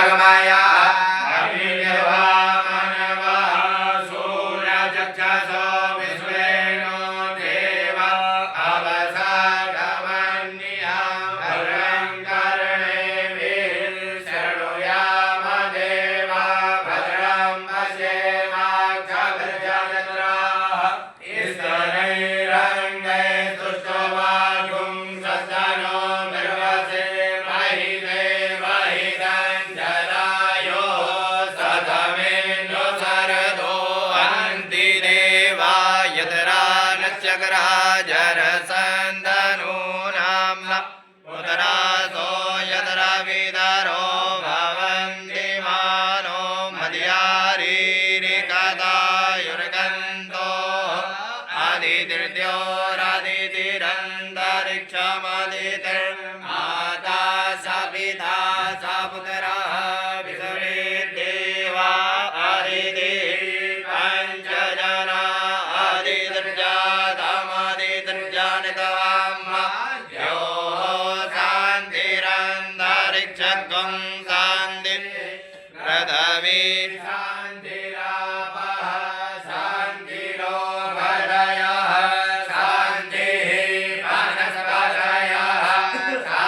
जगमाया अग्निर्वा मनवः सूर्यचक्षसो विश्वेनो देव अवसागमन्यः भद्रं कर्णेभिः शृणुयाम देवा भद्रं पश्येमाक्षभिर्जयत्राः स्तनैरङ्गैस्तुष्टवागुं सस्तनो बिर्वसे महि देवहिदञ्जलायो सतमेन्दु सरदो हन्ति देवा यतरा नश्चक्राजरसन्दनो नाम्ना उदरासो यतरा विदरो भवन्ति मानो मध्यारीरिकदायुर्गन्तो आदितिर्द्योरादितिरन्तरिक्षमदितिर्माता सपिता सपुत्रः विश्वेदेवा आदितिः पञ्चजना आदितिर्जातमदितिर्जनितवाम्मा यो शान्तिरन्तरिक्षगं शान्ति पृथ्वी